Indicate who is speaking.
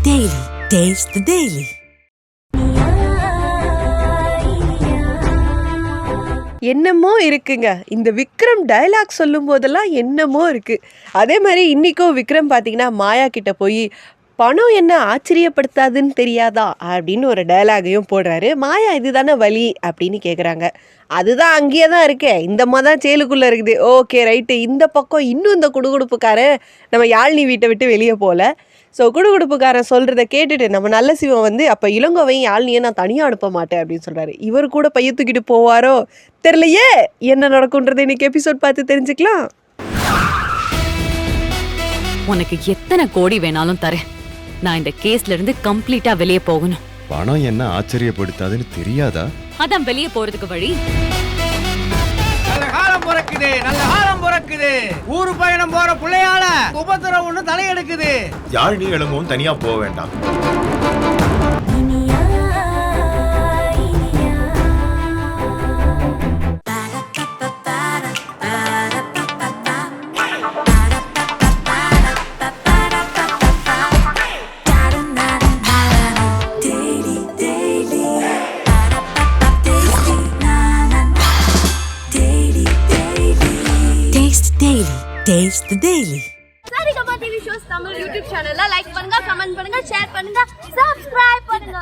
Speaker 1: Daily. Taste the Daily.
Speaker 2: என்னமோ இருக்குங்க. இந்த விக்ரம் டயலாக் சொல்லும் போதெல்லாம் என்னமோ இருக்கு. அதே மாதிரி இன்னைக்கும் விக்ரம் பார்த்தீங்கன்னா மாயா கிட்ட போய் பணம் என்ன ஆச்சரியப்படுத்தாதுன்னு தெரியாதா அப்படின்னு ஒரு டயலாகையும் போடுறாரு. மாயா இதுதானே வழி அப்படின்னு கேட்குறாங்க. அதுதான் அங்கேயே தான் இருக்கே, இந்த தான் சேலுக்குள்ளே இருக்குது. Okay right. இந்த பக்கம் இன்னும் இந்த குடுகுடுப்புக்காரன் நம்ம யாழினி வீட்டை விட்டு வெளியே போகல. ஸோ குடுகுடுப்புக்காரன் சொல்கிறத கேட்டுட்டு நம்ம நல்ல சிவன் வந்து அப்போ இளங்கோவையும் யாழ்னியை நான் தனியாக அனுப்ப மாட்டேன் அப்படின்னு சொல்கிறாரு. இவர் கூட பைய தூக்கிட்டு போவாரோ தெரியலையே. என்ன நடக்கும்ன்றது இன்னைக்கு எபிசோட் பார்த்து தெரிஞ்சுக்கலாம்.
Speaker 3: உனக்கு எத்தனை கோடி வேணாலும் தரேன். நான் இந்த கேஸ்ல இருந்து கம்ப்ளீட்டா வெளியே போகணும்.
Speaker 4: பணம் என்ன ஆச்சரியப்படுத்தாதுன்னு தெரியாதா?
Speaker 3: அதான் வெளியே போறதுக்கு வழி.
Speaker 5: நல்ல காலம் பிறக்குது, நல்ல காலம் பிறக்குது. ஊரு பயணம் போற பிள்ளையால உபத்திரம் ஒண்ணு தலையெடுக்குது.
Speaker 4: யாழ்னி இளங்கவும் தனியா போக வேண்டாம்.
Speaker 1: Taste the Daily.
Speaker 6: Saregama TV shows Tamil YouTube சேனல்ல லைக் பண்ணுங்க, கமெண்ட் பண்ணுங்க, ஷேர் பண்ணுங்க, சப்ஸ்கிரைப் பண்ணுங்க.